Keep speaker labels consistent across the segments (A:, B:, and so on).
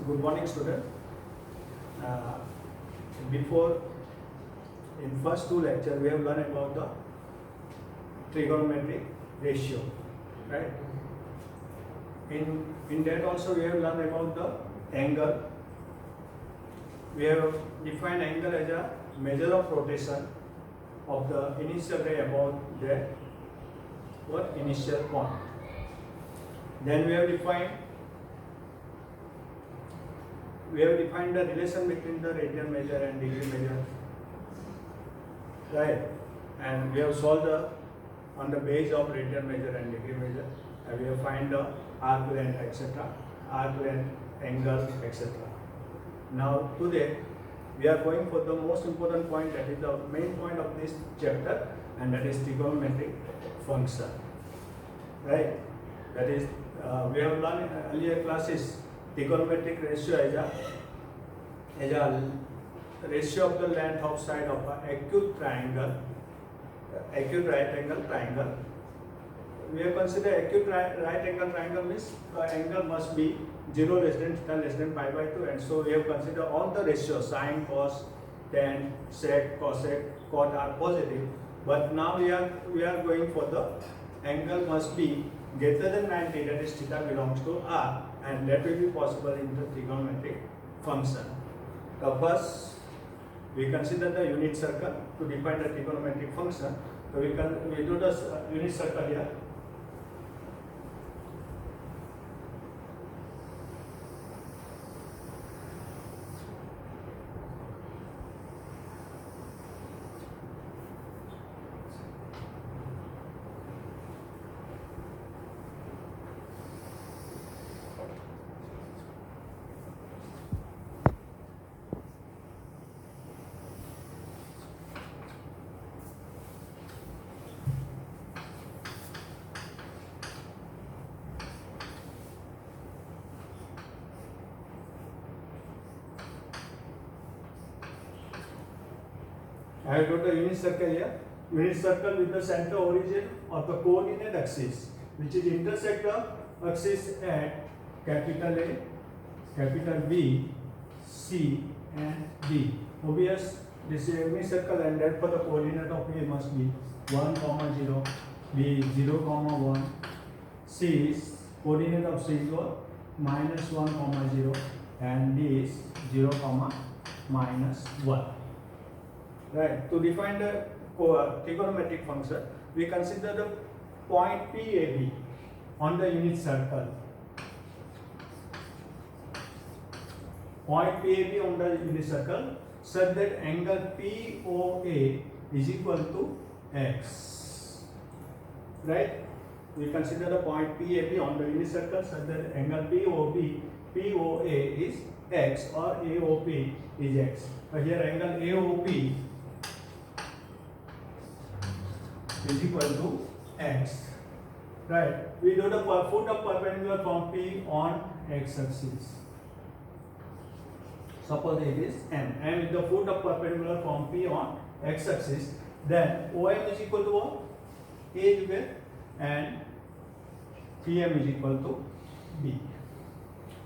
A: good morning, student. Uh, Before, in first two lecture, we have learned about the trigonometric ratio, right? In that also we have learned about the angle. We have defined angle as a measure of rotation of the initial ray about the initial point. Then we have defined the relation between the radian measure and degree measure, right? And we have solved on the base of radian measure and degree measure, and we have find the arc length, etc., arc length, angle, etc. Now today we are going for the most important point, that is the main point of this chapter, and that is trigonometric function, right? That is we have learned in earlier classes trigonometric ratio as a ratio of the length of side of an acute right angle triangle. We have considered acute right angle triangle means the angle must be 0 less than theta less than pi by 2, and so we have considered all the ratios sine, cos, tan, sec, cosec, cot are positive. But now we are going for the angle must be greater than 90, that is theta belongs to R, and that will be possible in the trigonometric function. First, we consider the unit circle to define the trigonometric function. So we do the unit circle here. I have got the unit circle here. Unit circle with the center origin of the coordinate axis, which is intersect the axis at capital A, capital B, C, and D. Obvious, this is a unit circle, and therefore the coordinate of A must be 1, 0, B 0, 1. C is coordinate of C is what? -1, 0, and D is 0, -1. Right. To define the trigonometric function, we consider the point PAB on the unit circle. Point PAB on the unit circle, such that angle POA is equal to X. Right? We consider the point PAB on the unit circle, such that angle POA is X, or AOP is X. Here angle AOP is equal to X, right? We do the foot of perpendicular from P on X axis. Suppose it is M, and with the foot of perpendicular from P on X axis, then OM is equal to what? A you get, and PM is equal to B.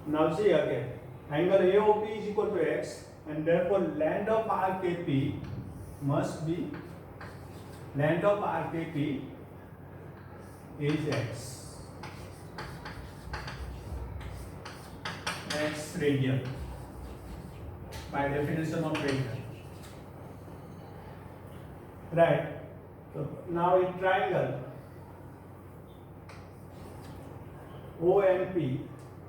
A: Now see again, angle AOP is equal to X, and therefore length of RKP must be, length of RKP is X radian, by definition of radian, right? So now in triangle OMP,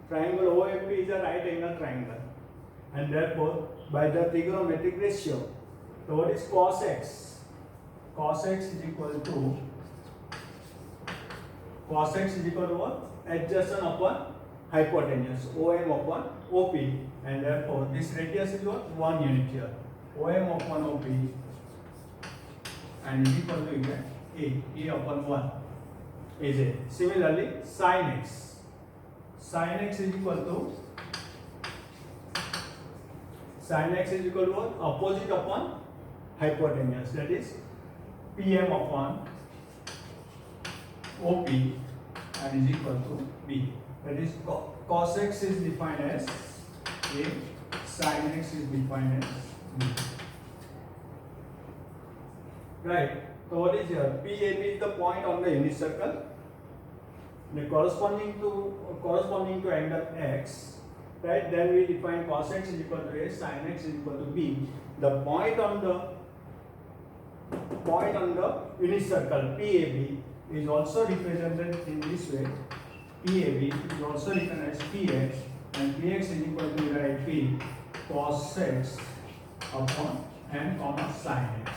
A: triangle OMP is a right angle triangle, and therefore by the trigonometric ratio, so what is cos X? Cos X is equal to what? Adjacent upon hypotenuse, OM upon OP, and therefore this radius is what? 1 unit here. OM upon OP and is equal to A upon 1 is A. Similarly, sin X. Sin X is equal to what? Opposite upon hypotenuse, that is PM upon OP, and is equal to B. That is cos X is defined as A, sin x is defined as B. Right. So what is here? PAB is the point on the unit circle. The corresponding to angle x. Right. Then we define cos x is equal to A, sin x is equal to B. The point on the unit circle PAB is also represented in this way. PAB is also written as PX, and PX is equal to write P cos x upon n comma sin x.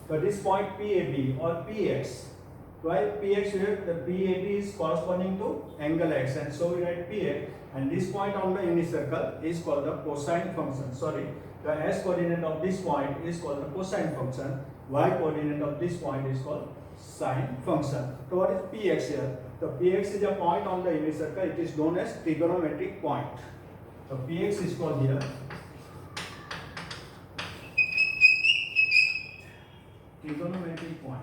A: So this point PAB or PX, while PX here the PAB is corresponding to angle x, and so we write PX, and this point on the unit circle is called the cosine function. Sorry, the s coordinate of this point is called the cosine function. Y coordinate of this point is called sine function. So what is PX here? The PX is a point on the unit circle. It is known as trigonometric point. So PX is called here trigonometric point.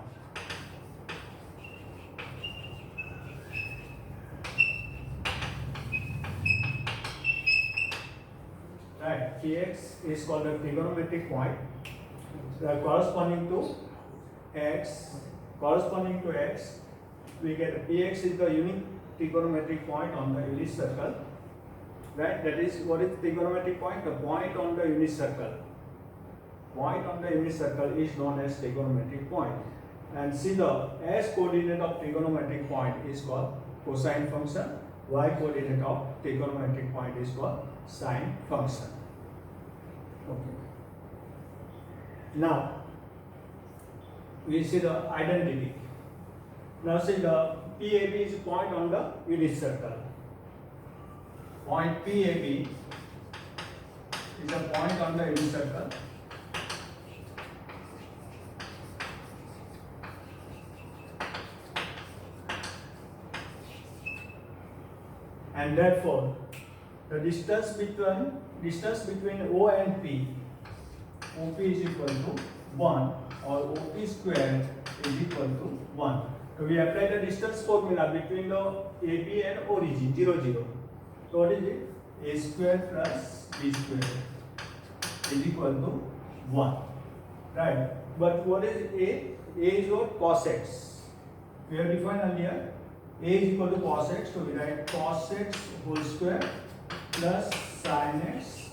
A: Right, PX is called a trigonometric point. Corresponding to x, we get Px is the unique trigonometric point on the unit circle. Right, that is what is trigonometric point? The point on the unit circle. Point on the unit circle is known as trigonometric point. And see, the s coordinate of trigonometric point is called cosine function. Y coordinate of trigonometric point is called sine function. Okay. Now we see the identity. Now see, the PAB is point on the unit circle. Point PAB is a point on the unit circle. And therefore, the distance between O and P, OP is equal to 1, or OP square is equal to 1. So we apply the distance formula between the AB and origin, 0, 0. So what is it? A square plus B square is equal to 1. Right? But what is A? A is what? Cos x. We have defined earlier. A is equal to cos x, so we write cos x whole square plus sin x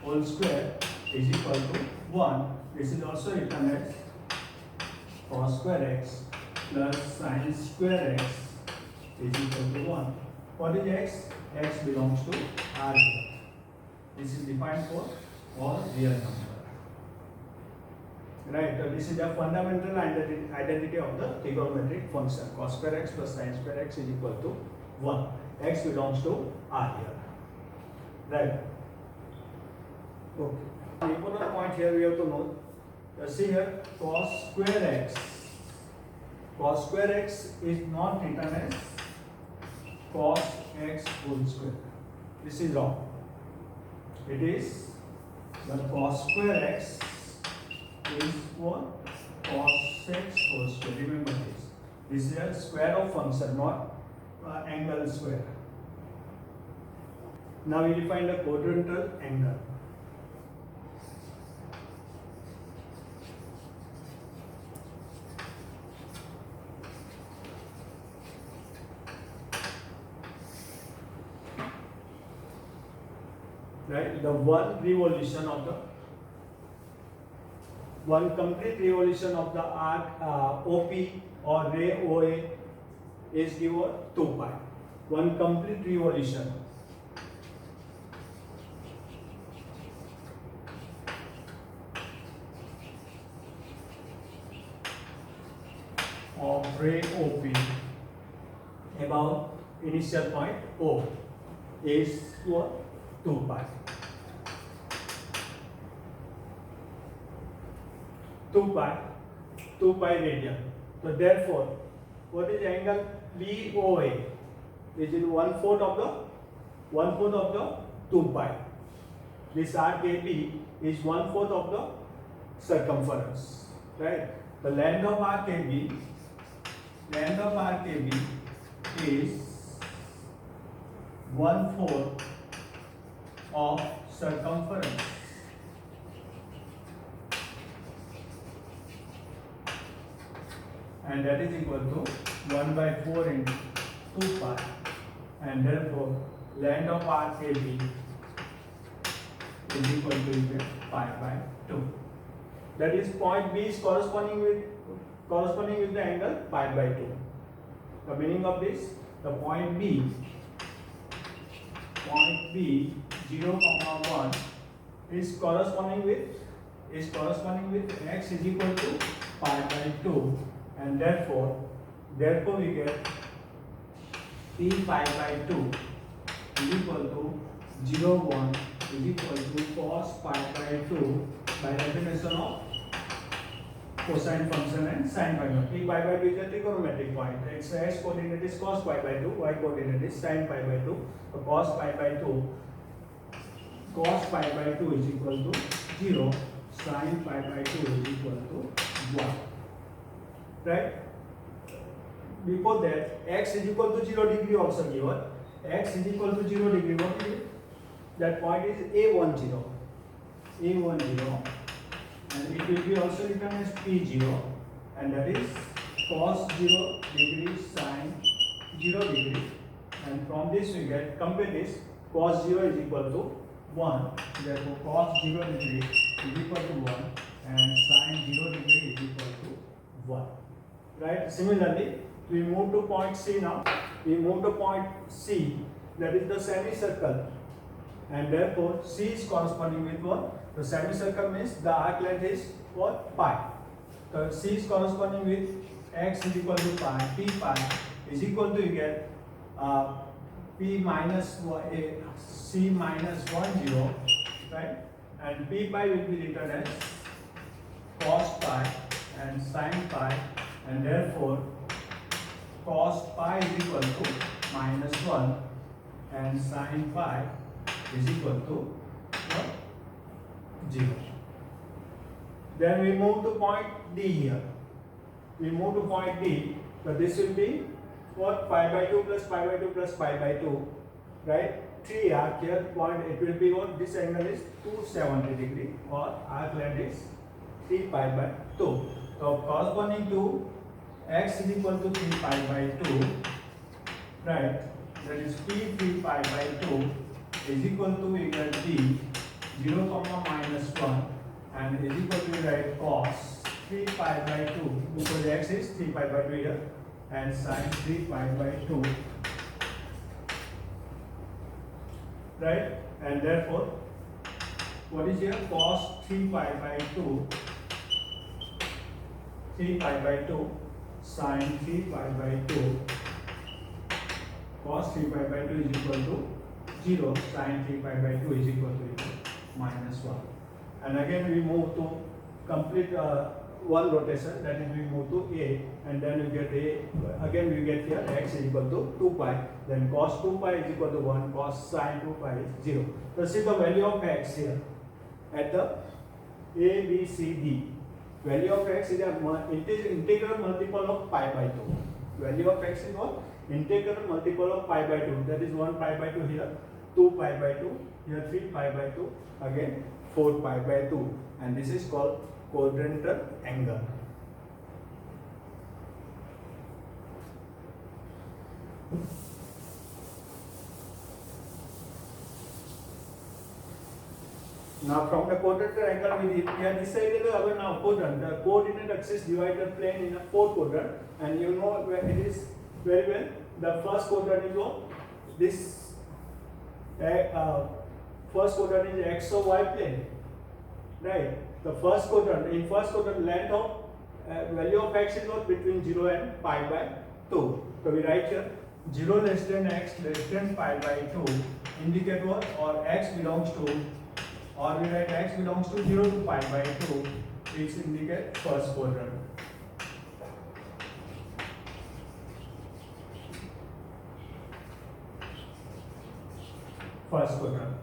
A: whole square is equal to 1. This is also written as cos square x plus sin square x is equal to 1. What is x? X belongs to R here. This is defined for all real number. Right, so this is the fundamental identity of the trigonometric function. Cos square x plus sin square x is equal to 1. X belongs to R here. Right. Okay. The important point here we have to note. See here, cos square x is not written as cos x whole square. This is wrong. It is the cos square x is what? Cos x whole square. Remember this. This is a square of function, not angle square. Now we define the quadrantal angle. Right, the one complete revolution of the arc OP or ray OA is given 2 pi. One complete revolution of ray OP about initial point O is what? 2 pi. 2 pi radian. So therefore, what is the angle BOA? Is it 1/4 of the 2 pi. This arc AB is 1/4 of the circumference. Right? The length of arc AB is 1/4 of circumference. And that is equal to 1 by 4 into 2 pi, and therefore length of arc AB is equal to pi by 2. That is, point B is corresponding with the angle pi by 2. The meaning of this, the point B 0, 1 is corresponding with x is equal to pi by 2, and therefore we get p pi by 2 is equal to 0, 1 is equal to cos pi by 2 by definition of cosine function and sine pi by 2. P pi by 2 is a trigonometric point. Its x coordinate is cos pi by 2, y coordinate is sine pi by 2. So cos pi by 2 is equal to 0, sine pi by 2 is equal to 1. Right? Before that, x is equal to 0 degree also given. X is equal to 0 degree. What is it? That point is A10. And it will be also written as P0, and that is cos 0 degree sine 0 degree, and from this we get, compare this, cos 0 is equal to 1, therefore cos 0 degree is equal to 1 and sine 0 degree is equal to 1. Right? Similarly, we move to point C now. We move to point C, that is the semicircle, and therefore C is corresponding with what? The semicircle means the arc length is what? Pi. So C is corresponding with x is equal to pi. P pi is equal to, you get P minus C minus 1, 0, right? And P pi will be written as cos pi and sine pi, and therefore cos pi is equal to minus 1 and sine pi is equal to what? 0. Then we move to point D here. We move to point D, but this will be what? Pi by 2 plus pi by 2 plus pi by 2, right? 3 arc here, point, it will be what? This angle is 270 degree, or arc length is 3 pi by 2. So corresponding to x is equal to 3 pi by 2, right? That is P 3 pi by 2 is equal to equal D 0, minus 1, and is equal to, right, cos 3 pi by 2, because x is 3 pi by 2 here, and sine 3 pi by 2, right? And therefore what is here? Cos 3 pi by 2, 3 pi by 2, sine 3 pi by 2, cos 3 pi by 2 is equal to 0, sine 3 pi by 2 is equal to minus 1. And again we move to complete one rotation, that is we move to A, and then we get A, again we get here x is equal to 2 pi, then cos 2 pi is equal to 1, cos sine 2 pi is 0. So see the value of x here at the A, B, C, D. Value of x is an integral multiple of pi by 2. Value of x is what? Integral multiple of pi by 2. That is 1 pi by 2 here, 2 pi by 2, here 3 pi by 2, again 4 pi by 2, and this is called quadrantal angle. Now from the quadrantal angle we have decided our now quadrant, the coordinate axis divided plane in a 4 quadrant, and you know where it is very well. The first quadrant is what? This first quadrant is x or y plane, right? The first quadrant, in first quadrant, length of value of x is what? Between 0 and pi by 2. So we write here 0 less than x less than pi by 2 indicate what? Or x belongs to, or we write x belongs to 0 to pi by 2, which indicate first quadrant. First quadrant.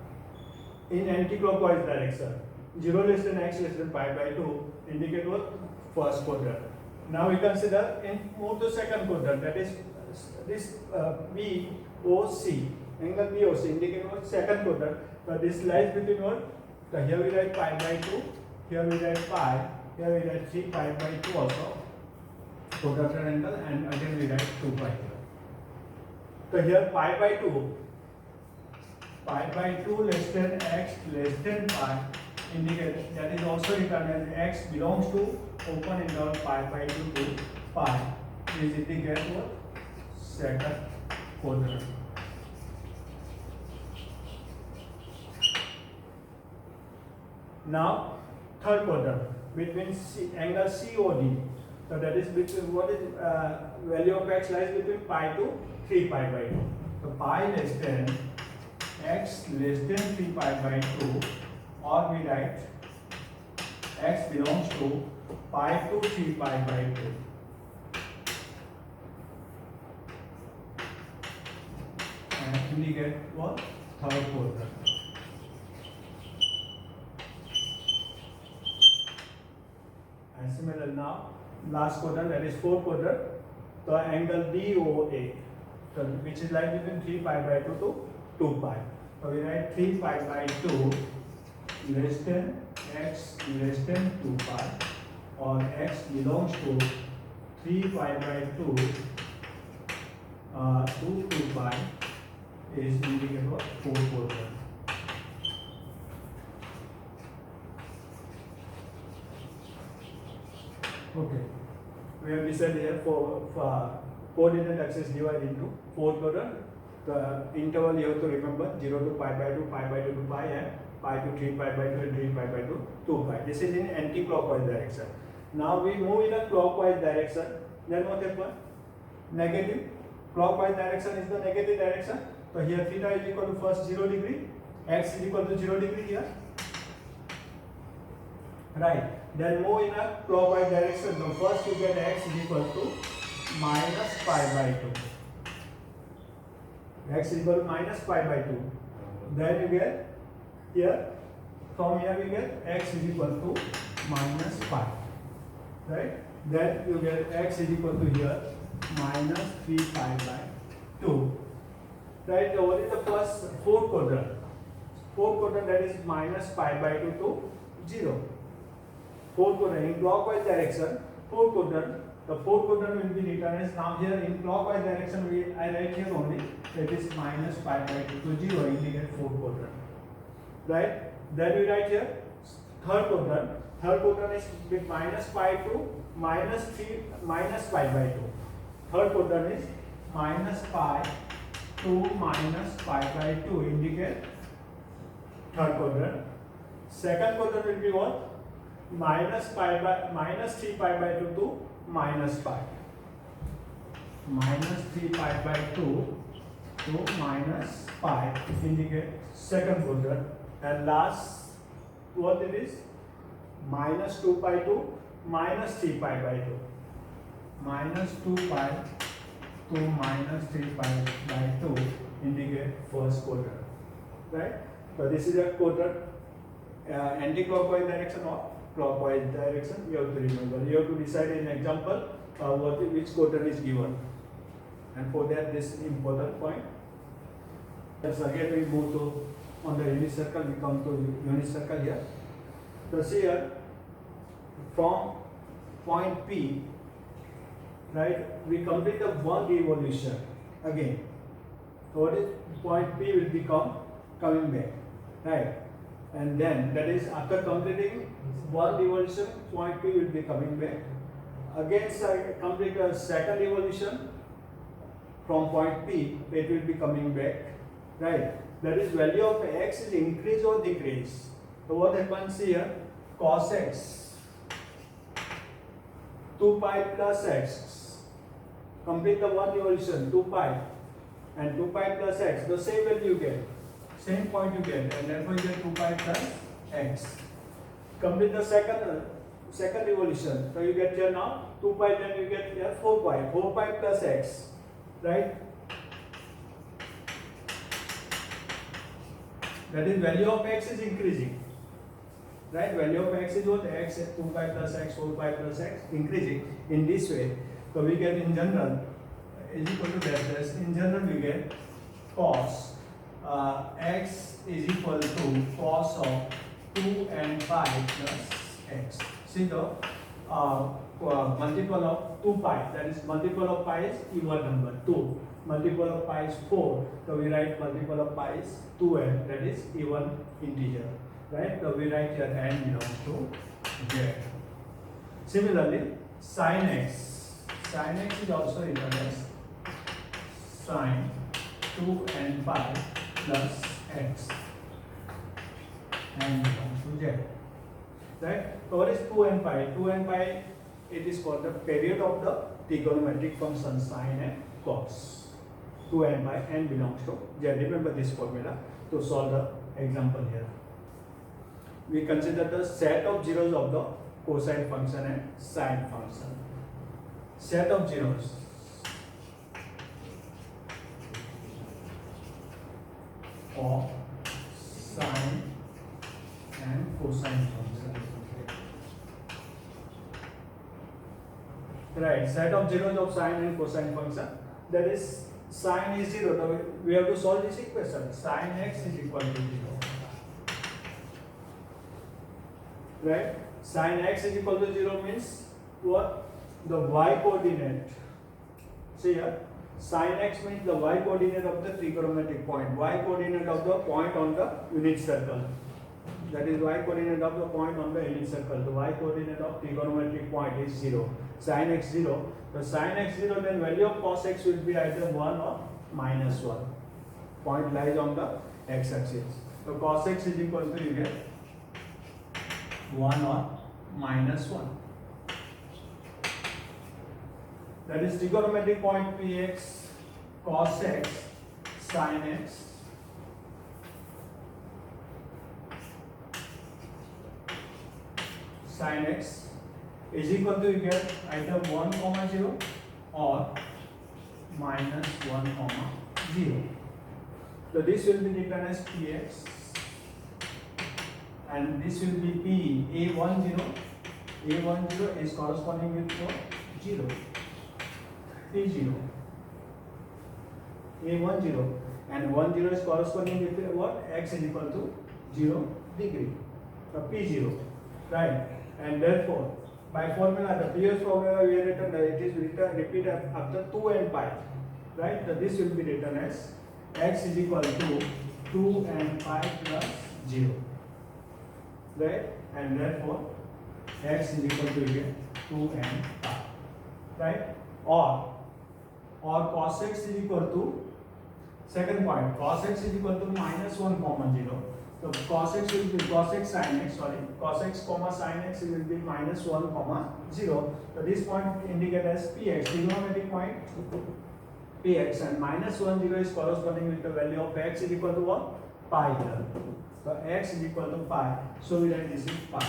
A: In anti-clockwise direction, 0 less than x less than pi by 2 indicate what? First quadrant. Now we consider in move to second quadrant, that is this BOC, angle BOC indicate what? Second quadrant. So this lies between what? So here we write pi by 2, here we write pi, here we write 3 pi by 2 also, quadrangle angle, and again we write 2 pi here. So here pi by 2 less than x less than pi indicate that is also written as x belongs to open interval pi by 2 to pi is indicate what? Second quadrant. Now third quadrant between angle COD. So that is between what is value of x lies between pi to 3 pi by 2. So pi less than x less than 3 pi by 2, or we write x belongs to pi to 3 pi by 2. And indicate what? Third quadrant. And similar now, last quadrant, that is fourth quadrant, the angle DOA, so which is like between 3 pi by 2 to 2 pi. So we write 3 pi by 2 less than x less than 2 pi, or x belongs to 3 pi by 2 to 2 pi is indicate what? Fourth quadrant. Okay, we have decided here for coordinate axis divided into four quadrant. The interval you have to remember 0 to pi by 2, pi by 2 to pi, and pi to 3 pi by 2, and 3 pi by 2, 2 pi. This is in anti-clockwise direction. Now we move in a clockwise direction. Then what happens? Negative. Clockwise direction is the negative direction. So here theta is equal to first 0 degree, x is equal to 0 degree here. Right. Then move in a clockwise direction. So first you get x is equal to minus pi by 2. X is equal to minus pi by 2. Then you get here, from here we get x is equal to minus pi. Right. Then you get x is equal to here minus 3 pi by 2. Right. So what is the first fourth quadrant? Fourth quadrant, that is minus pi by 2 to 0. Fourth quadrant in clockwise direction, fourth quadrant, the fourth quadrant will be written as, now here in clockwise direction I write here only, that is minus pi by 2 to 0 indicate fourth quadrant. Right? Then we write here third quadrant. Third quadrant is with minus pi to minus 3 minus pi by 2. Third quadrant is minus pi to minus pi by 2 indicate third quadrant. Second quadrant will be what? Minus 3 pi by 2 to minus pi. Minus 3 pi by 2 to minus pi indicate second quadrant. And last, what it is? Minus 2 pi to minus 3 pi by 2. Minus 2 pi to minus 3 pi by 2 indicate first quadrant. Right? So this is a quadrant, anti-clockwise direction or clockwise direction. You have to remember. You have to decide in example which quadrant is given. And for that, this is important point. Yes, again we move to on the unit circle. We come to unit circle here. So see here, from point P, right? We complete the one revolution again. So what is point P will become coming back, right? And then that is after completing one revolution, point P will be coming back. Again, complete a second revolution from point P, it will be coming back, right? That is value of x is increase or decrease. So what happens here? Cos x, 2 pi plus x. Complete the one revolution, 2 pi, and 2 pi plus x. The same value you get, same point you get, and therefore you get 2 pi plus x. Complete the second revolution. So you get here now 2 pi, then you get here 4 pi plus x, right? That is value of x is increasing, right? Value of x is what? X 2 pi plus x, 4 pi plus x, increasing in this way. So we get in general is equal to that. In general we get cos x is equal to cos of 2 and pi plus x. See the multiple of 2 pi, that is multiple of pi is even number 2. Multiple of pi is 4, so we write multiple of pi is 2n, that is even integer, right? So we write here n belongs to z. Similarly, sin x is also written as sin 2 and pi plus x, n belongs to z, right? So what is 2 and pi? 2 and pi, it is called the period of the trigonometric function sin and cos. 2 and pi, n belongs to z. Remember this formula to solve the example here. We consider the set of zeros of the cosine function and sine function. Set of zeros of sine and cosine function. Right, set of zeros of sine and cosine function. That is, sine is 0. Now we have to solve this equation. Sine x is equal to 0. Right? Sine x is equal to 0 means what? The y coordinate. See here, sine x means the y coordinate of the trigonometric point. Y coordinate of the point on the unit circle. That is y coordinate of the point on the unit circle. The y coordinate of trigonometric point is 0. Sin x 0. So sin x 0, then value of cos x will be either 1 or minus 1. Point lies on the x axis. So cos x is equal to, you get 1 or minus 1. That is trigonometric point Px cos x sin x sin x is equal to, you get either 1 comma 0 or minus 1 comma 0. So this will be written as Px and this will be P. A10 is corresponding with what? 0. P0. A10 and 10 is corresponding with what? X is equal to 0 degree. So P0, right? And therefore, by formula, the previous formula we have written that it is repeated after 2 and pi, right? So this will be written as x is equal to 2 and pi plus 0, right? And therefore, x is equal to 2 and pi, right? Or cos x is equal to, second point, cos x is equal to minus 1 comma 0. So cos x will be cos x sin x, cos x comma sin x will be minus 1 comma 0. So this point indicated as Px, trigonometric point Px, and minus 1 0 is corresponding with the value of x is equal to what? Pi here. So x is equal to pi. So we write this is pi.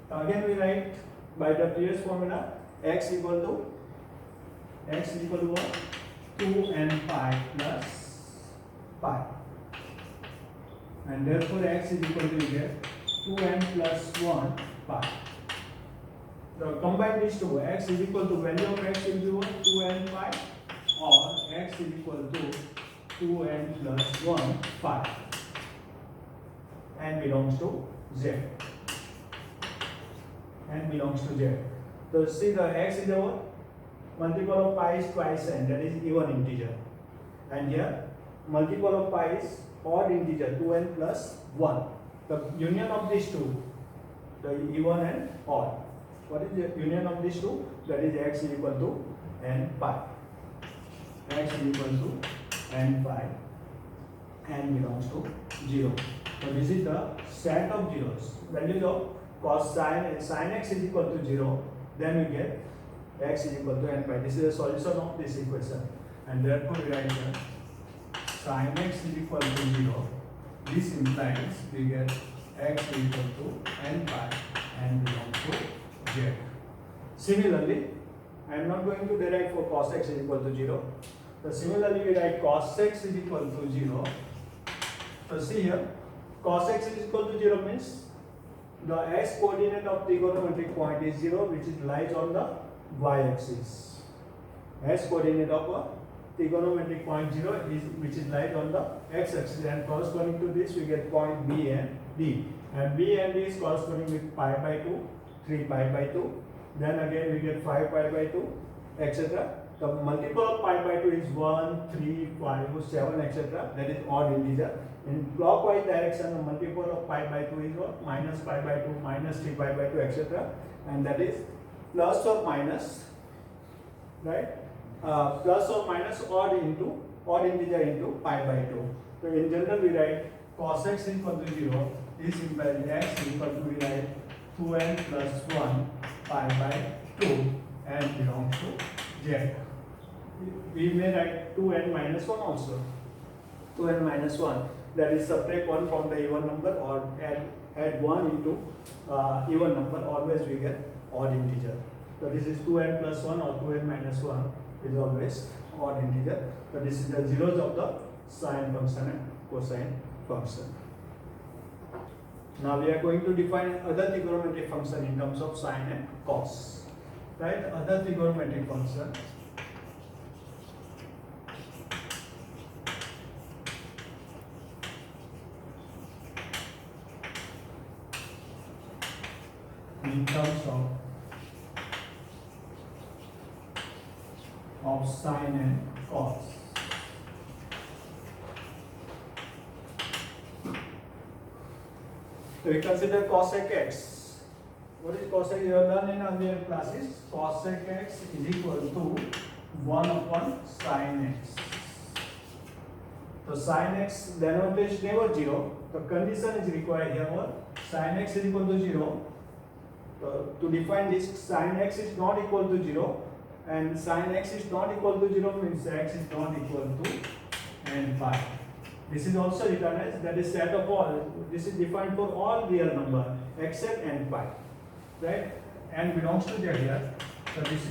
A: So again we write by the previous formula x is equal to what? 2 and pi plus pi. And therefore x is equal to, you get 2n plus 1 pi. So combine these two, x is equal to, value of x will be what? 2n pi, or x is equal to 2n plus 1 pi. N belongs to z. N belongs to z. So see, the x is the what? Multiple of pi is twice n, that is even integer. And here multiple of pi is odd integer, 2n plus 1. The union of these two, the even and odd. What is the union of these two? That is x is equal to n pi. X is equal to n pi. N belongs to 0. So this is the set of zeros. Values of cos sin x is equal to 0. Then we get x is equal to n pi. This is the solution of this equation. And therefore we write here sin x is equal to 0. This implies we get x is equal to n pi and belongs to z. Similarly, I am not going to derive for cos x is equal to 0. So similarly we write cos x is equal to 0. So see here, cos x is equal to 0 means the x coordinate of trigonometric point is 0, which is lies on the y axis. S coordinate of trigonometric point 0 is which is lies on the x-axis, and corresponding to this we get point B and D. And B and D is corresponding with pi by 2, 3 pi by 2. Then again we get 5 pi by 2, etc. The multiple of pi by 2 is 1, 3, 5, 7, etc. That is odd integer. In clockwise direction, the multiple of pi by 2 is what? Minus pi by 2, minus 3 pi by 2, etc. And that is plus or minus, right? Plus or minus odd integer into pi by 2. So in general we write cos x is equal to 0 is implied x is equal to, we write 2n plus 1 pi by 2 and belongs to z. We may write 2n minus 1 also. 2n minus 1, that is subtract 1 from the even number or add 1 into even number, always we get odd integer. So this is 2n plus 1 or 2n minus 1 is always odd integer. So this is the zeros of the sine function and cosine function. Now we are going to define other trigonometric function in terms of sine and cos. Right? Other trigonometric function. In terms of sine and cos. So we consider cosec x. What is cosec? You have done in earlier classes. Cosec x is equal to 1 upon sine x. So sine x denominator is never 0. The condition is required here. What? Sine x is equal to 0. To define this, sine x is not equal to 0, and sine x is not equal to 0 means x is not equal to n pi. This is also written as, that is set of all. This is defined for all real number except n pi, right? N belongs to z here. So this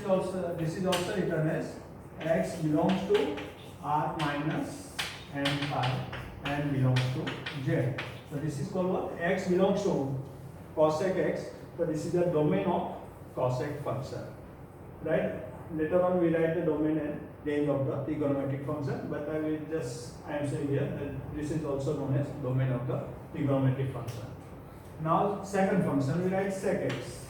A: is also written as x belongs to r minus n pi and belongs to z. So this is called what? X belongs to cosec x. So this is the domain of cosec function, right? Later on we write the domain and range of the trigonometric function, but I am saying here that this is also known as domain of the trigonometric function. Now second function we write sec x.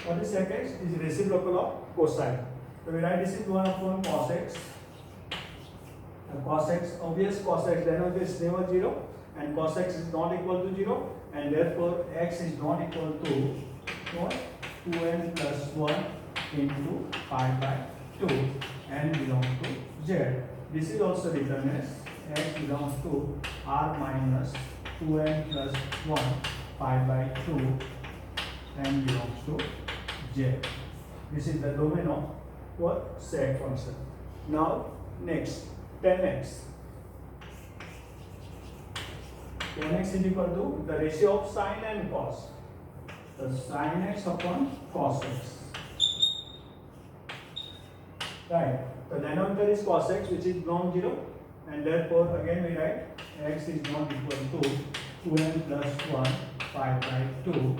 A: What is sec x? Is reciprocal of cosine. So we write this is 1 upon cos x. Cos x, obvious cos x denominator is never 0 and cos x is not equal to 0. And therefore x is not equal to what? 2n plus 1 into pi by 2 and belongs to z. This is also written as x belongs to r minus 2n plus 1 pi by 2 and belongs to z. This is the domain of what? Sec function. Now next, tan x. Tan x is equal to the ratio of sine and cos. The sine x upon cos x. Right. The denominator is cos x, which is non-zero, and therefore again we write x is not equal to 2n plus 1 pi by 2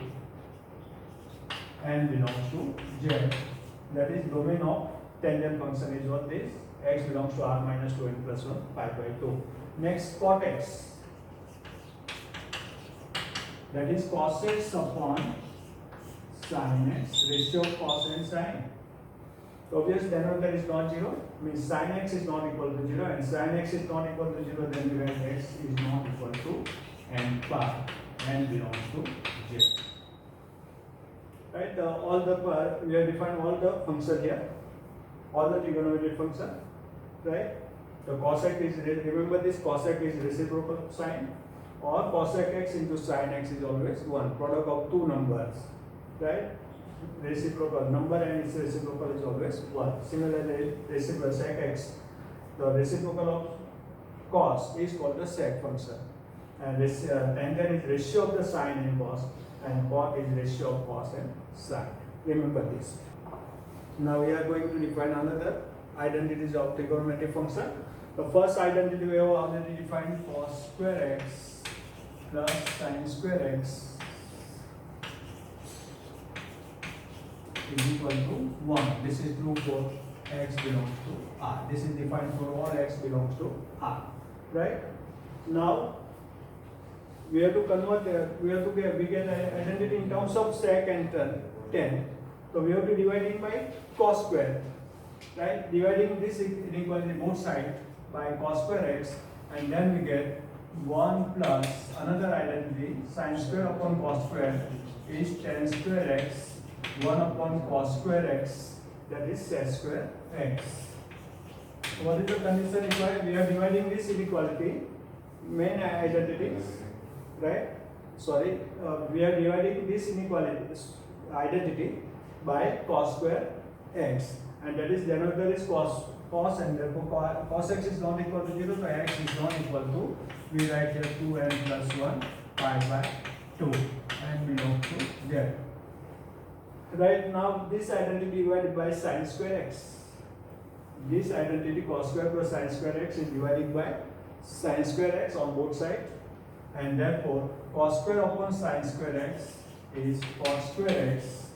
A: and belongs to z. That is domain of tangent function is what this. X belongs to r minus 2n plus 1 pi by 2. Next, cot x. That is cos x upon sin x, ratio of cos and sin. So obviously denominator is not 0, means sin x is not equal to 0 and sin x is not equal to 0, then we write x is not equal to n pi and belongs to z. Right, we have defined all the function here, all the trigonometric function, right? The cosec is, remember this cosec is reciprocal of sine, or cosec x into sin x is always 1, product of two numbers, right? Reciprocal number and its reciprocal is always 1. Similarly, reciprocal sec x, the reciprocal of cos is called the sec function, and this tangent is ratio of the sine and cos, and cot is ratio of cos and sine. Remember this. Now we are going to define another identities of trigonometric function. The first identity we have already defined, cos square x plus sin square x is equal to 1. This is true for x belongs to R. This is defined for all x belongs to R. Right? Now we have to convert. We have to begin identity in terms of sec and tan. So we have to divide it by cos square. Right? Dividing this inequality both sides by cos square x, and then we get 1 plus another identity sin square upon cos square is tan square x 1 upon cos square x, that is sec square x. What is the condition required? We are dividing this inequality main identities, right? Sorry, we are dividing this inequality identity by cos square x, and that is denominator is cos, and therefore cos x is not equal to 0, so x is not equal to, we write here 2n plus 1 pi by 2 and belongs to z. Right, now this identity divided by sin square x. This identity cos square plus sin square x is divided by sin square x on both sides, and therefore cos square upon sin square x is cos square x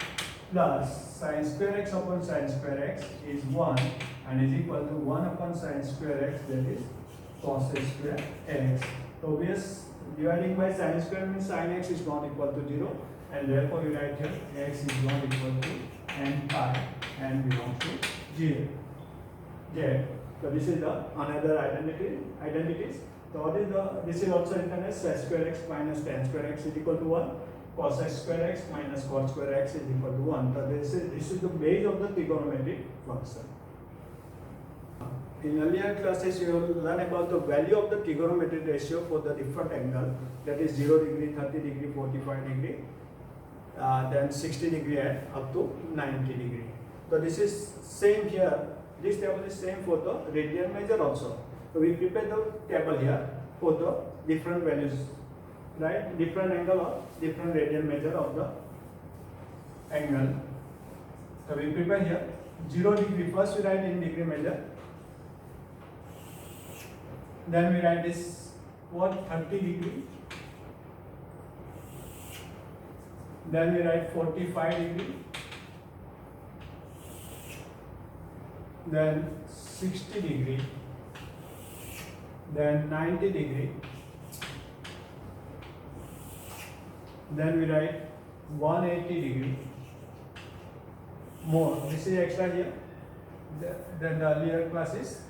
A: plus sin square x upon sin square x is 1 and is equal to 1 upon sin square x, that is cos square x. So we are dividing by sin square means sin x is not equal to 0, and therefore we write here x is not equal to n pi and belongs to 0. Okay. So this is the another identities. So what is this is also written as sec square x minus tan square x is equal to 1. Cos square x minus cot square x is equal to 1. So this is the base of the trigonometric function. In earlier classes, you have learned about the value of the trigonometric ratio for the different angle, that is 0 degree, 30 degree, 45 degree, then 60 degree and up to 90 degree. So this is same here. This table is same for the radian measure also. So we prepare the table here for the different values, right? Different angle or different radian measure of the angle. So we prepare here 0 degree. First we write in degree measure. Then we write this what 30 degree. Then we write 45 degree. Then 60 degree. Then 90 degree. Then we write 180 degree. More. This is extra here. Then the earlier classes.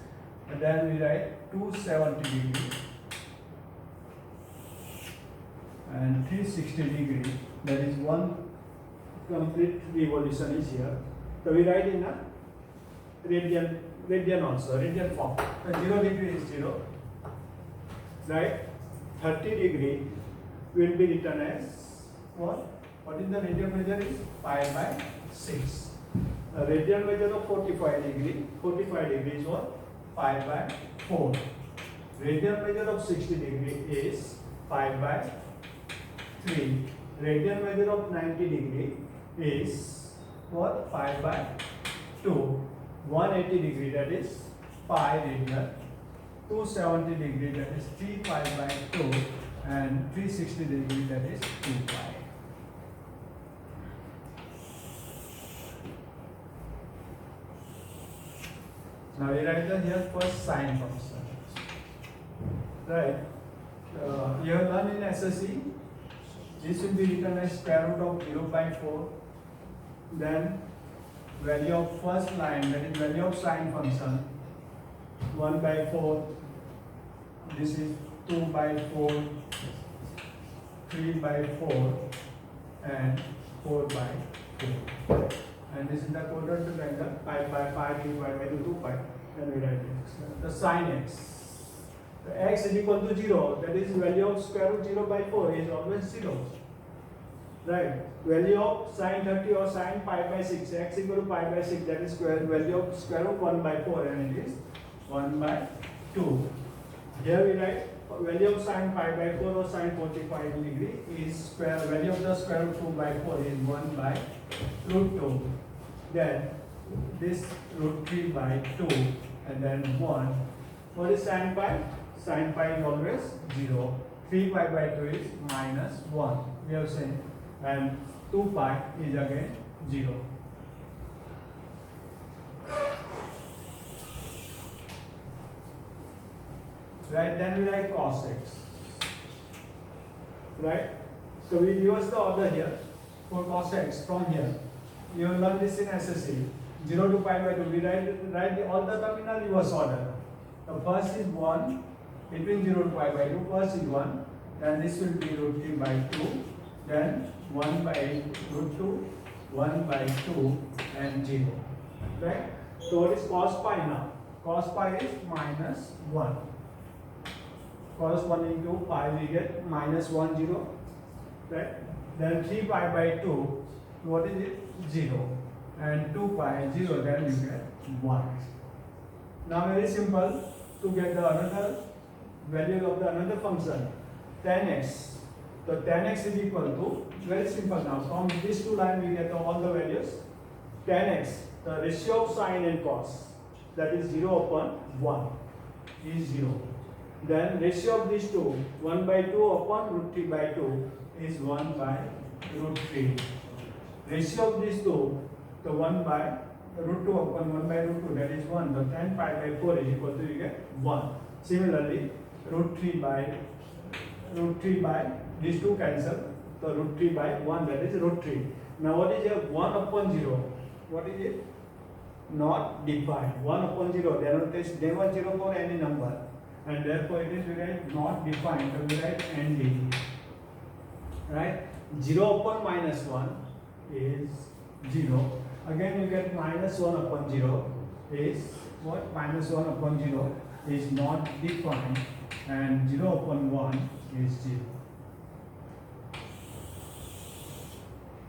A: And then we write 270 degree and 360 degree. That is one complete revolution is here. So we write in a radian also, radian form. So 0 degree is 0, right? 30 degree will be written as what? What is the radian measure is? Pi by 6. The radian measure of 45 degree is what? Pi by 4. Radian measure of 60 degree is pi by 3. Radian measure of 90 degree is what? Pi by 2. 180 degree, that is pi radian. 270 degree, that is 3 pi by 2, and 360 degree, that is 2 pi. Now we write here first sine function. Right? You have learned in SSE. This will be written as square root of 0 by 4. Then value of first line, that is value of sine function, 1 by 4. This is 2 by 4, 3 by 4, and 4 by 4. And this is the quadrant to angle pi by 5 divided by 2 pi, and we write this. The sin x. The x is equal to 0, that is value of square root 0 by 4 is always 0. Right? Value of sin 30 or sin pi by 6, x equal to pi by 6, that is value of square root 1 by 4, and it is 1 by 2. Here we write value of sin pi by 4 or sin 45 degree is value of the square root 2 by 4 is 1 by root 2. Then this root 3 by 2, and then 1. What is sin pi? Sin pi is always 0. 3 pi by 2 is minus 1. We have seen. And 2 pi is again 0. right? Then we write cos x, right? So we reverse the order here for cos x from here. You will learn this in SSC. 0 to pi by 2. We write all the term in a reverse order. The first is 1 between 0 to pi by 2. First is 1. Then this will be root 3 by 2. Then 1 by root 2, 1 by 2, and 0. Right? So what is cos pi now? Cos pi is minus 1. Corresponding to pi we get minus 1, 0. Right? Then 3 pi by 2, what is it? 0. And 2 pi 0, then you get 1. Now very simple to get the another value of the another function, tan x. So tan x is equal to, very simple now, from these two lines we get all the values. Tan x, the ratio of sine and cos, that is 0 upon 1 is 0. Then ratio of these two, 1 by 2 upon root 3 by 2 is 1 by root 3. Ratio of these two, the 1 by root 2 upon 1 by root 2, that is 1. The tan pi by 4 is equal to, you get 1. Similarly, root 3 by these two cancel. So root 3 by 1, that is root 3. Now what is here? 1 upon 0. What is it? Not defined. 1 upon 0 denotes never 0 for any number. And therefore it is we write not defined. So we write ND. Right? 0 upon minus 1 is 0. Again you get minus 1 upon 0 is what? Minus 1 upon 0 is not defined, and 0 upon 1 is 0.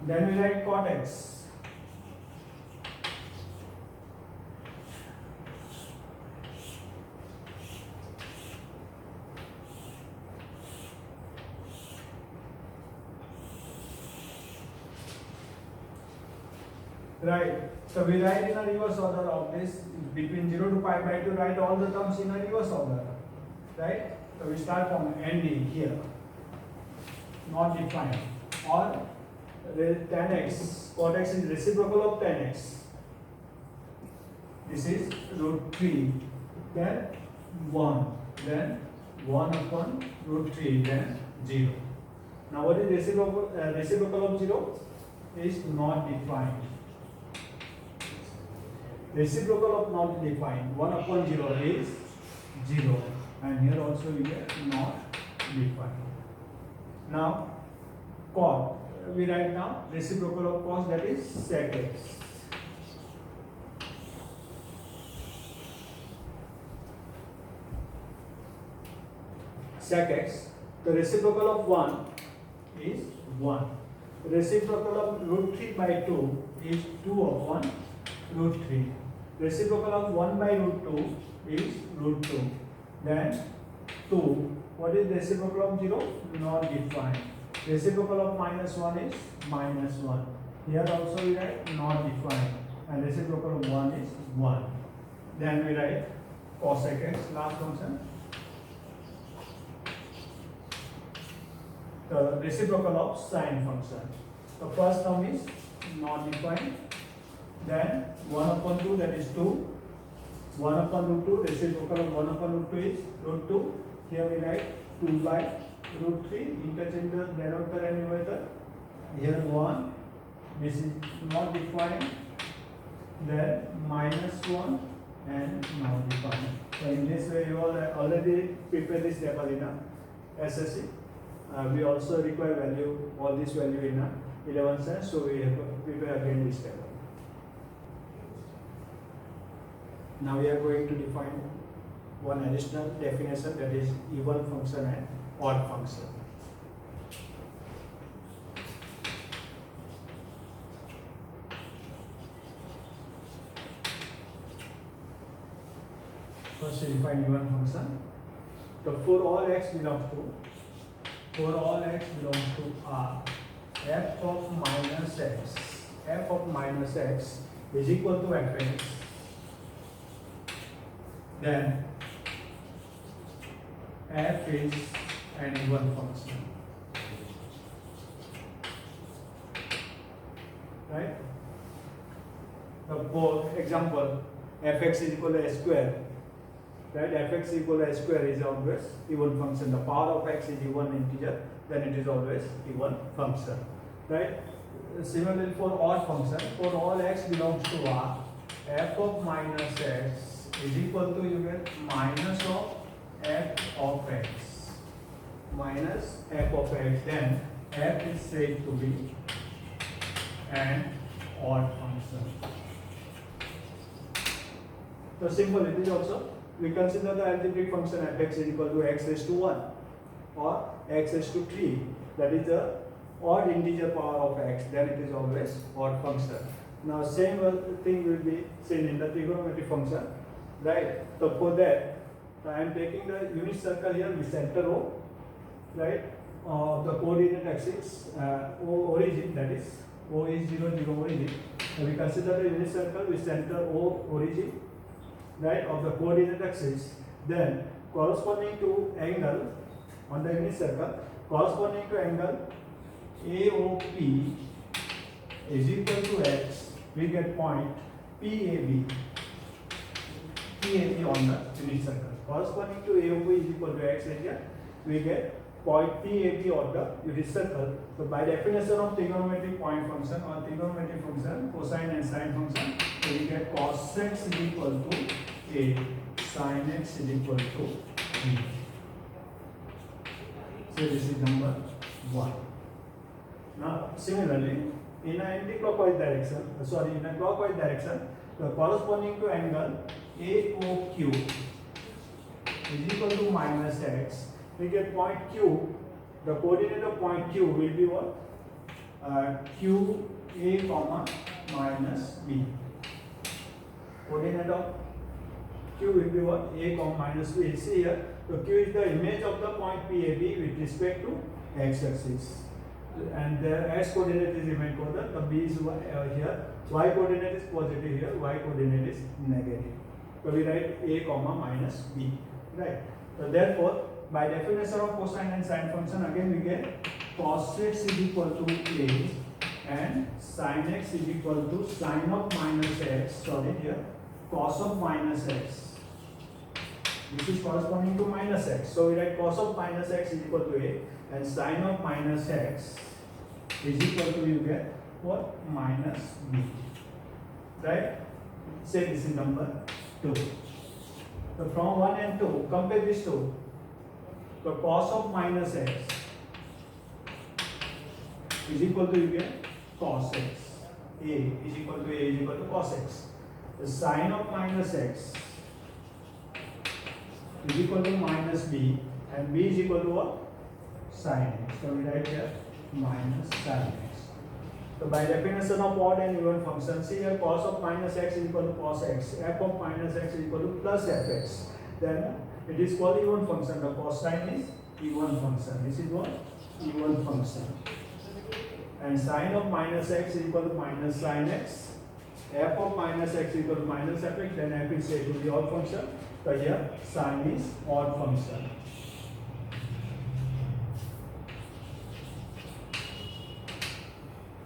A: Then we write cot x. Right. So we write in a reverse order of this, between 0 to pi by 2, write all the terms in a reverse order. Right? So we start from ND here, not defined. Or tan x, cot x is reciprocal of tan x. This is root 3, then 1, then 1 upon root 3, then 0. Now what is reciprocal of 0? Is not defined. Reciprocal of not defined, 1 upon 0 is 0, and here also we get not defined. Now cot, we write now reciprocal of cos, that is sec x. Sec x, the reciprocal of 1 is 1. Reciprocal of root 3 by 2 is 2 upon root 3. Reciprocal of 1 by root 2 is root 2. Then 2. What is reciprocal of 0? Not defined. Reciprocal of minus 1 is minus 1. Here also we write not defined. And reciprocal of 1 is 1. Then we write cosec x, last function. The reciprocal of sine function. The first term is not defined. Then 1 upon 2, that is 2. 1 upon root 2, reciprocal of 1 upon root 2 is root 2. Here we write 2 by root 3, interchange the denominator and numerator. Here 1, this is not defined. Then minus 1 and not defined. So in this way you all already prepare this table in a SSC. We also require value, all this value in a 11 cents, so we have to prepare again this table. Now we are going to define one additional definition, that is even function and odd function. First we define even function. So for all x belongs to R, f of minus x is equal to fx. Then f is an even function, right? For example, fx is equal to a square. right? Fx equal to x square is always even function. The power of x is even integer, then it is always even function, right? Similarly for odd function, for all x belongs to R, f of minus x is equal to, you get minus of f of x, minus f of x, then f is said to be an odd function. So simple it is also. We consider the algebraic function fx is equal to x raised to 1 or x raised to 3, that is the odd integer power of x, then it is always odd function. Now same thing will be seen in the trigonometric function, right? So for that I am taking the unit circle here with center O, right? The coordinate axis origin, that is O is 0 0 origin. So we consider the unit circle with center O origin, right, of the coordinate axis, then corresponding to angle on the unit circle, corresponding to angle AOP is equal to x, we get point PAB on the unit circle. Corresponding to AOP is equal to x area, we get point PAB on the unit circle. So by definition of trigonometric point function or trigonometric function, cosine and sine function, so we get cos x is equal to A, sin x is equal to B. So this is number 1. Now similarly, in an anti-clockwise direction, in a clockwise direction, the corresponding to angle AOQ is equal to minus x, we get point Q. The coordinate of point Q will be what? Q A comma minus B. Coordinate of Q will be what? A comma minus B. See here, so Q is the image of the point PAB with respect to x-axis, and the x coordinate is remain constant. The B is here. Y coordinate is positive here. Y coordinate is negative. So we write A comma minus B. Right. So therefore, by definition of cosine and sine function, again we get cos x is equal to A and sin x is equal to sine of minus x. Here cos of minus x. This is corresponding to minus x. So we write cos of minus x is equal to A and sine of minus x is equal to, you get what? Minus B. Right? Say this is number 2. So from 1 and 2, compare these two. So cos of minus x is equal to, you get cos x. A is equal to cos x. The sine of minus x is equal to minus b, and b is equal to what? Sin x. So we write here minus sin x. So by definition of odd and even function, see here cos of minus x is equal to cos x, f of minus x is equal to plus fx. Then it is called even function. The cosine is even function. This is what? Even function. And sine of minus x is equal to minus sin x. F of minus x is equal to minus fx. Then f is said to be odd function. So here sine is odd function.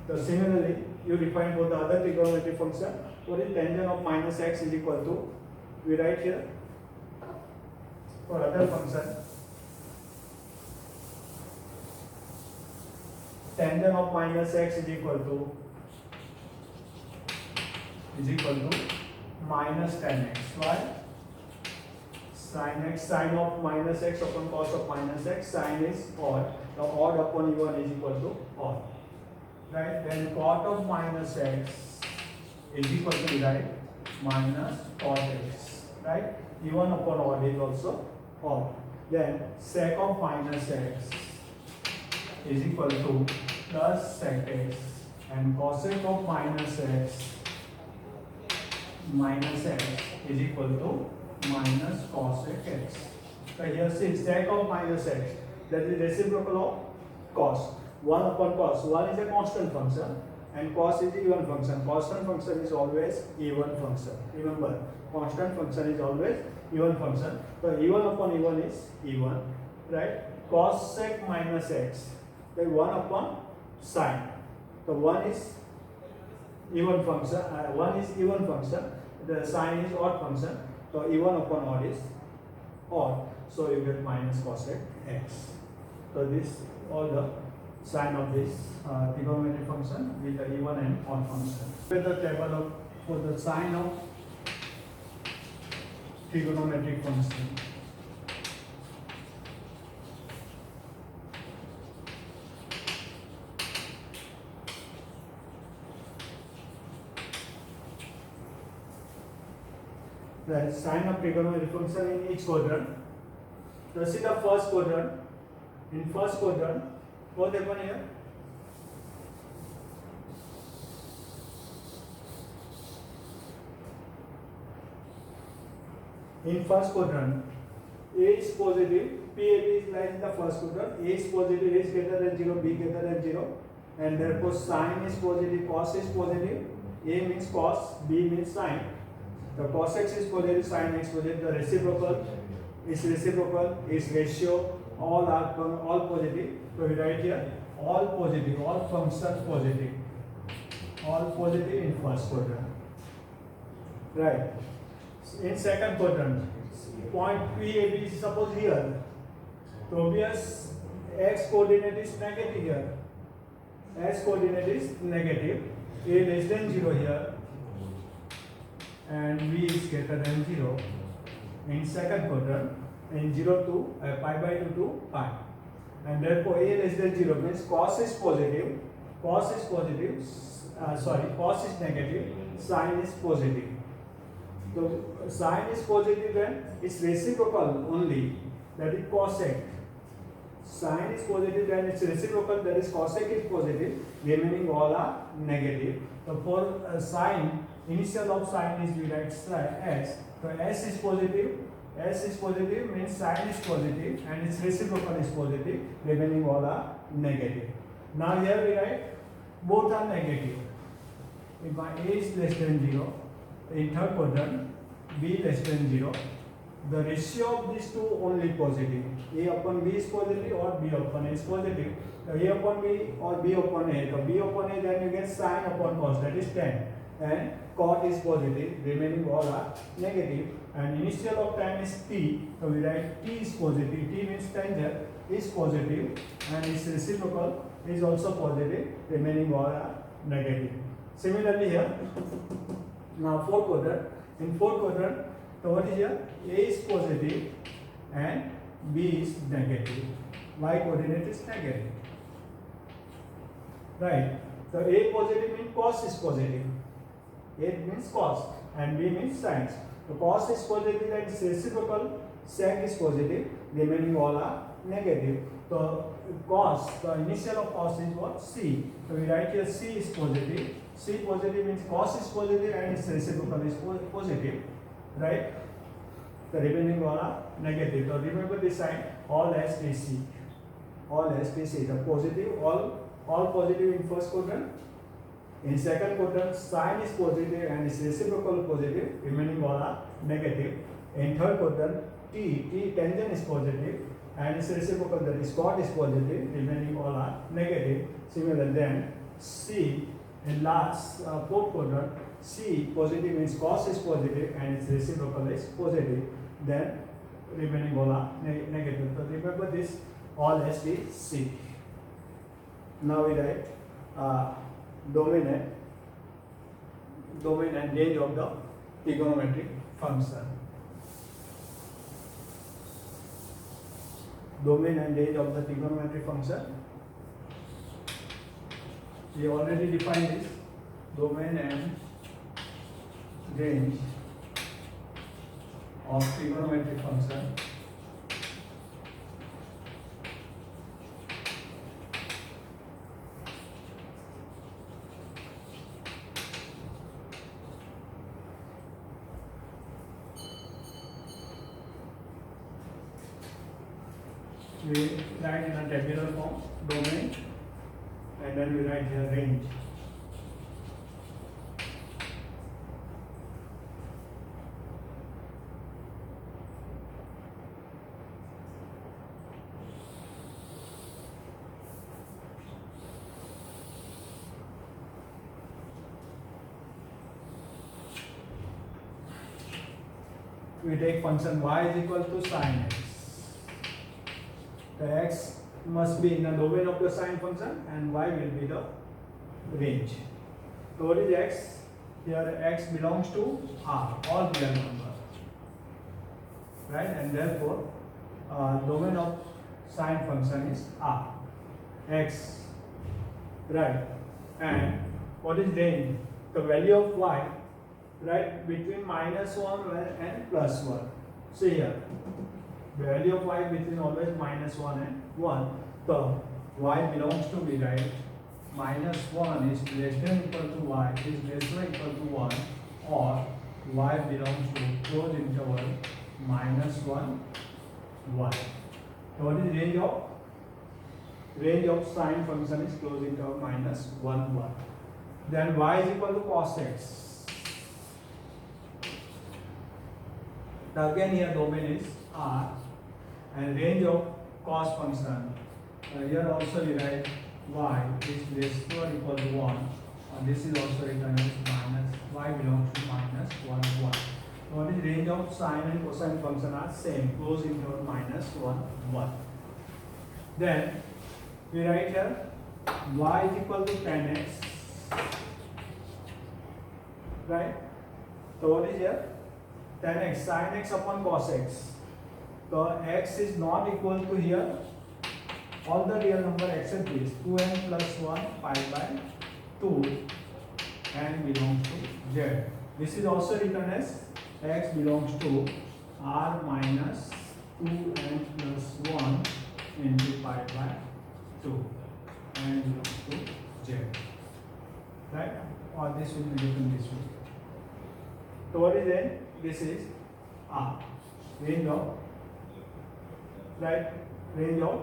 A: So similarly, you define both the other trigonometric function. What is tangent of minus x is equal to? We write here for other function. Tangent of minus x is equal to minus tan x. Why? Sin x, sine of minus x upon cos of minus x. Sine is odd. The odd upon even is equal to odd. Right? Then cot of minus x is equal to, right, minus cot x. Right? Even upon odd is also odd. Then sec of minus x is equal to plus sec x, and cosec of minus x is equal to minus cosec x. So here see sec of minus x, that is reciprocal of cos. 1 upon cos. 1 is a constant function and cos is even function. Constant function is always even function. Remember, constant function is always even function. So even upon even is even, right? Cos sec minus x, then 1 upon sine. So 1 is even function. 1 is even function. The sine is odd function. So even upon odd is odd, so you get minus cosec x. So this all the sign of this trigonometric function with the even and odd function. With the table of for the sign of trigonometric function. The sign of trigonometric function in each quadrant. So see the first quadrant. In first quadrant, what happen here? In first quadrant, A is positive, PAB is lies in the first quadrant, A is positive, A is greater than 0, B greater than 0, and therefore sine is positive, cos is positive, A means cos, B means sine. The cos x is positive, sine x positive, the reciprocal, is ratio, all are all positive. So we write here all positive, all functions positive, all positive in first quadrant. Right. In second quadrant, point PAB is suppose here. So obvious x coordinate is negative here. X coordinate is negative. A less than 0 here, and B is greater than 0 in second quadrant, in 0 to pi by 2 to pi, and therefore A less than 0 means cos is positive, cos is negative, sine is positive. So sine is positive when its reciprocal only, that is cosec. Sine is positive when its reciprocal, that is cosec is positive, remaining all are negative. So for sine, initial of sine is we write s. So s is positive means sine is positive and its reciprocal is positive, remaining all are negative. Now here we write both are negative. If my A is less than 0, in third quadrant, B less than 0, the ratio of these two only positive. A upon B is positive or B upon A is positive. A upon B or B upon A. So B upon A, then you get sine upon cos, that is tan. And cot is positive, remaining all are negative. And initial of tan is t, so we write t is positive. T means tangent is positive, and its reciprocal is also positive, remaining all are negative. Similarly here, now fourth quadrant. In fourth quadrant, so what is here? A is positive and B is negative. Y coordinate is negative. Right. So A positive means cos is positive. A means cos and B means sine. So cos is positive and its reciprocal sec is positive, remaining all are negative. So cos, the initial of cos is what? C. So we write here C is positive. C positive means cos is positive and its reciprocal is positive, right? The remaining all are negative. So remember this sign, all STC. All STC, the positive, all positive in first quadrant. In second quadrant, sine is positive and its reciprocal positive, remaining all are negative. In third quadrant, T tangent is positive and its reciprocal, that is cot is positive, remaining all are negative. Similar then, C in last fourth quadrant, C positive means cos is positive and its reciprocal is positive, then remaining all are negative. So remember this, all STC. Now we write domain and range of the trigonometric function. Domain and range of the trigonometric function. We already defined this, domain and range of trigonometric function. We write in a tabular form, domain, and then we write here range. we take function y is equal to sin x. The x must be in the domain of the sine function and y will be the range. So what is x? Here x belongs to R, all real number, right? And therefore domain of sine function is R, x, right? And what is range? The value of y, right, between -1 and +1. See here, the value of y between always -1 and 1. So y belongs to be, right, -1 is less than equal to y is less than equal to 1, or y belongs to close interval -1 1. So what is range of? Range of sine function is close interval -1 1. Then y is equal to cos x. Now again here domain is R and range of cos function. Here also we write y is less than or equal to 1. This is also written as minus, y belongs to -1 1. What is range of sine and cosine function are same, close interval -1 1. Then we write here y is equal to tan x, right? So what is here? Tan x, sin x upon cos x. So x is not equal to here all the real number except this 2n plus 1 pi by 2 and belongs to z. This is also written as x belongs to r minus 2n plus 1 into pi by 2 and belongs to z, right? Or this will be written this way. So what is it? This is R, range of, right, range of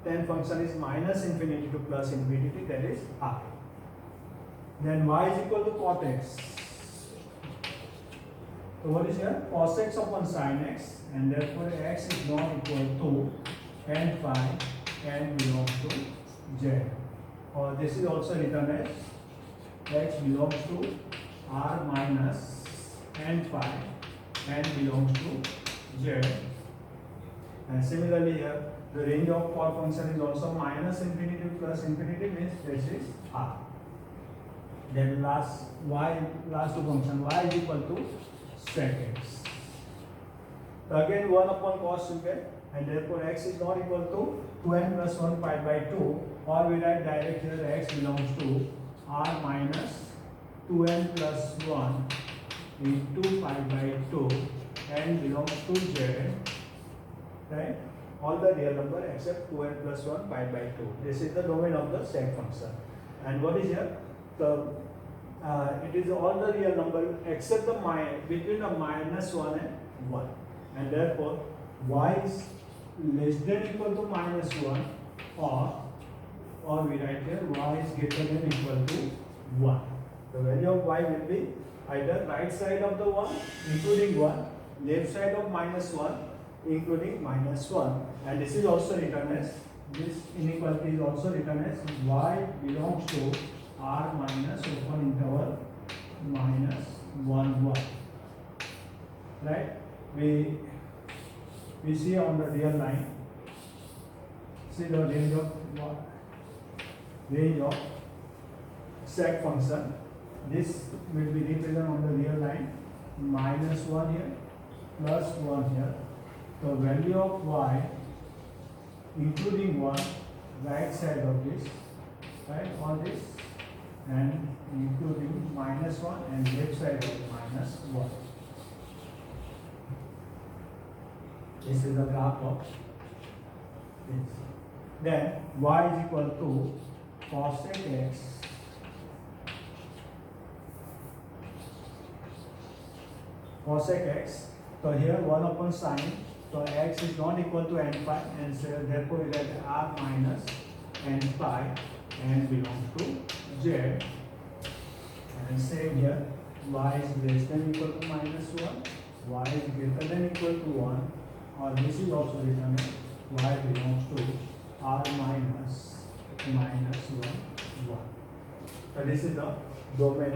A: tan function is -infinity to +infinity, that is R. Then y is equal to cot x. So what is here? Cos x upon sin x, and therefore x is not equal to n phi and belongs to z. Or this is also written as x belongs to R minus n phi and belongs to z. And similarly here the range of cot function is also -infinity to +infinity, means this is R. Then last two function y is equal to sec x. So again 1 upon cos you get, and therefore x is not equal to 2n plus 1 pi by 2, or we write direct here x belongs to R minus 2n plus 1 into pi by 2 and belongs to z, right? All the real number except 2n plus 1 pi by 2. This is the domain of the sec function. And what is here? The it is all the real number except the between the -1 and 1, and therefore y is less than equal to -1, or we write here y is greater than equal to 1. The value of y will be either right side of the 1 including 1, left side of -1 including -1, and this is also written as, this inequality is also written as y belongs to R minus open interval -1 1, right? We see on the real line, see the range of sec function. This will be represented on the real line, -1 here plus 1 here. The value of y including 1 right side of this, right, all this, and including -1 and left side of -1. This is the graph of this. Then y is equal to cosec x cosec x. So here 1 upon sine, so x is not equal to n phi, and so therefore we get R minus n phi and belongs to z. And same here, y is less than equal to -1, y is greater than equal to 1, or this is also written as y belongs to R minus -1 1. So this is the domain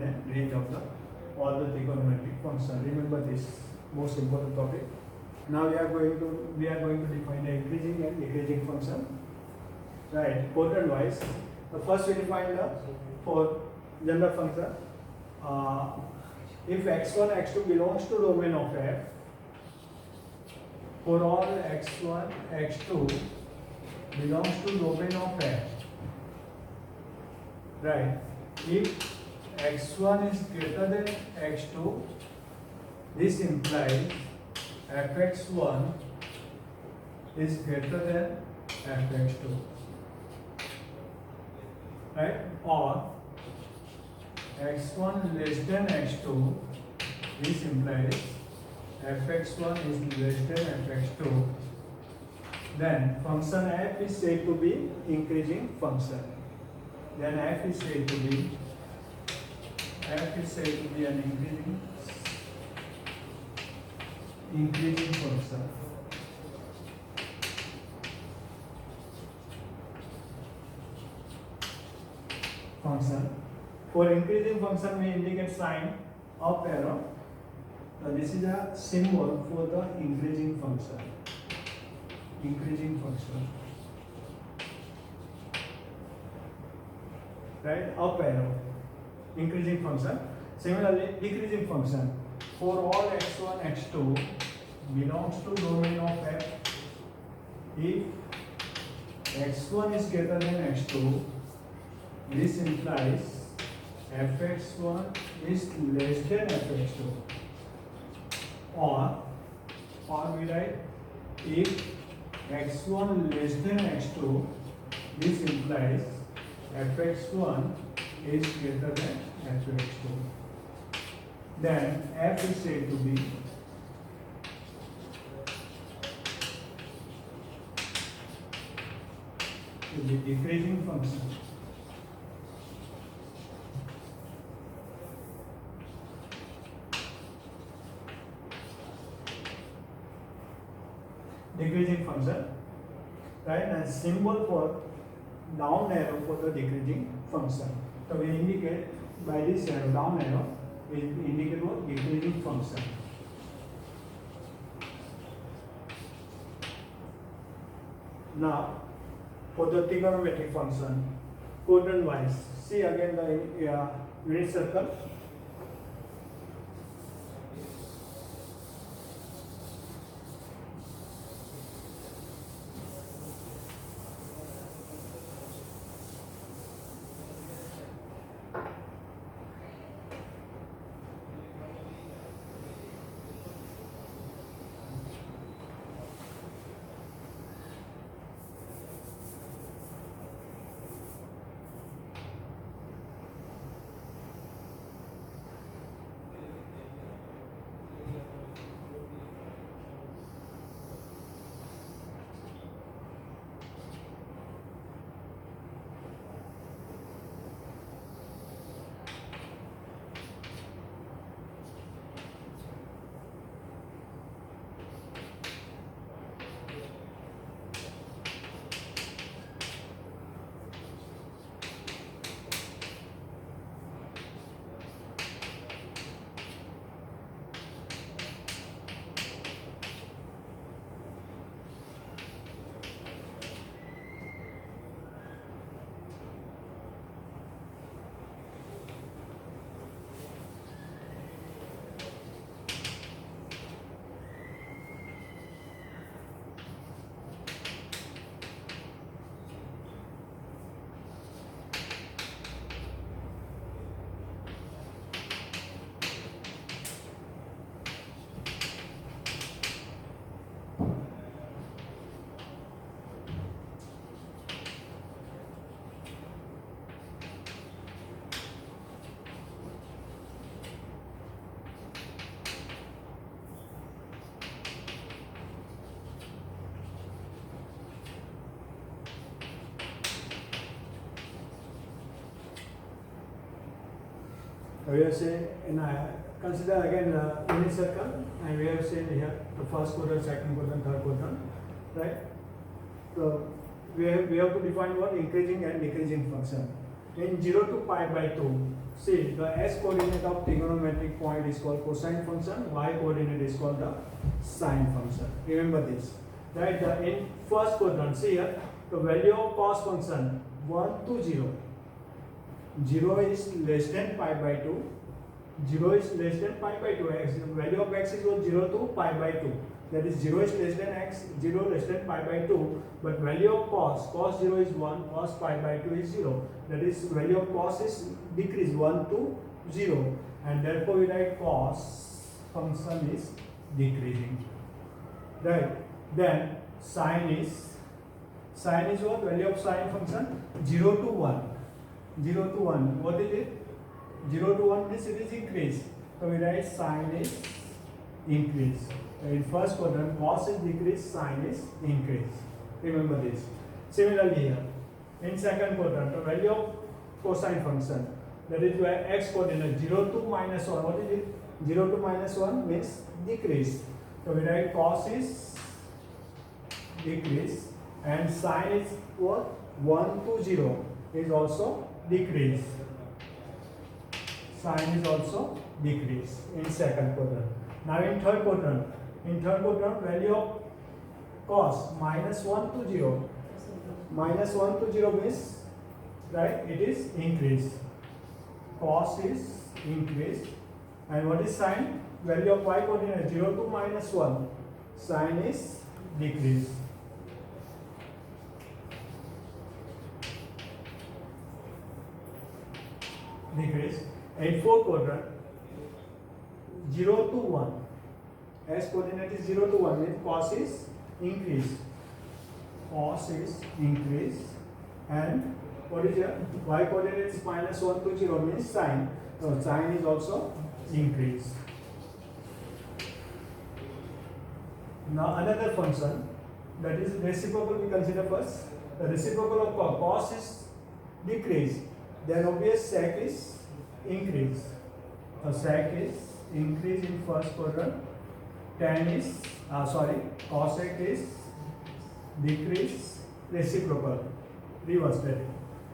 A: and range of the or the trigonometric function. Remember this most important topic. Now we are going to define the increasing and decreasing function. Right, quadrant wise. The first we define the for general function. If x1, x2 belongs to domain of f, for all x1, x2 belongs to domain of f. Right. If x1 is greater than x2, this implies fx1 is greater than fx2. Right? Or x1 less than x2, this implies fx1 is less than fx2, then function f is said to be increasing function. Then f is said to be an increasing function. For increasing function, we indicate sign up arrow. This is a symbol for the increasing function. Right, up arrow, increasing function. Similarly, decreasing function. For all x1, x2 belongs to domain of f. If x1 is greater than x2, this implies fx1 is less than fx2. Or we write if x1 less than x2, this implies fx1 is greater than fx2. Then f is said to be decreasing function. Decreasing function, right? And symbol for down arrow for the decreasing function. So we indicate by this arrow, down arrow, we indicate what? Decreasing function. Now, for the trigonometric function, quadrant wise, see again the unit circle. We have seen in consider again the unit circle, and we have seen here the first quadrant, second quadrant, third quadrant, right? So we have to define what increasing and decreasing function. In 0 to pi by 2, see the x coordinate of trigonometric point is called cosine function, y coordinate is called the sine function. Remember this, right? In first quadrant, see here, the value of cos function 1 to 0. 0 is less than pi by 2. 0 is less than pi by 2. X, the value of x is equal 0 to pi by 2. That is 0 is less than x, 0 less than pi by 2. But value of cos 0 is 1, cos pi by 2 is 0. That is value of cos is decrease 1 to 0. And therefore we write cos function is decreasing. Right. Then sine is what? Value of sine function 0 to 1. 0 to 1. What is it? 0 to 1 means it is increase. So we write sine is increase. In first quadrant, cos is decrease, sine is increase. Remember this. Similarly here, in second quadrant, the value of cosine function, that is where x coordinate 0 to minus 1. What is it? 0 to minus 1 means decrease. So we write cos is decrease and sine is what? 1 to 0 is also decrease. Sine is also decrease in second quadrant. Now in third quadrant, value of cos minus 1 to 0. Minus 1 to 0 means, right, it is increase. Cos is increase. And what is sine? Value of y coordinate 0 to minus 1. Sine is decrease. Decrease. In fourth quadrant, 0 to 1. X coordinate is 0 to 1 means cos is increase. Cos is increase. And what is here? Y coordinate is minus 1 to 0 means sine. So sine is also increase. Now another function, that is reciprocal, we consider first. The reciprocal of cos is decrease. Then obvious sec is increase. So sec is increase in first quadrant. Tan is cosec is decrease, reciprocal, reverse that,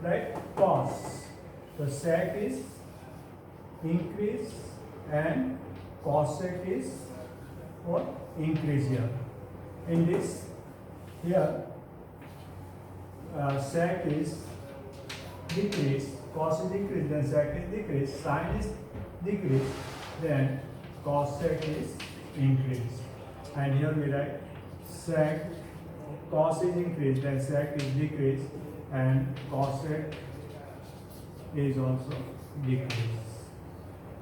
A: right? Cos, the sec is increase and cosec is what? Increase here. In this here, sec is decrease, cos is decrease, then sec is decrease, sine is decrease, then cosec is increase. And here we write sec, cos is increase, then sec is decrease, and cosec is also decrease.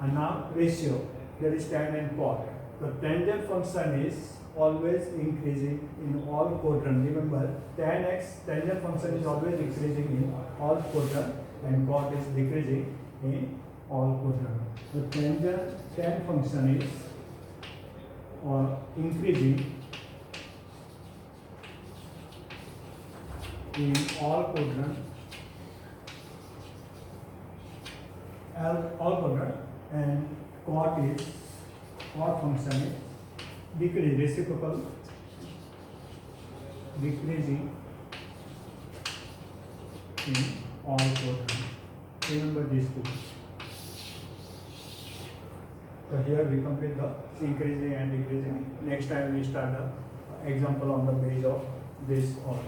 A: And now ratio, there is tan and cot. The tangent function is always increasing in all quadrant. Remember, tan x tangent function is always increasing in all quadrant, and cot is decreasing in all quadrant. The tan function is increasing in all quadrant, and cot function is decreasing, reciprocal, decreasing in all quadrant. Remember these two. So here we complete the increasing and decreasing. Next time we start the example on the base of this all.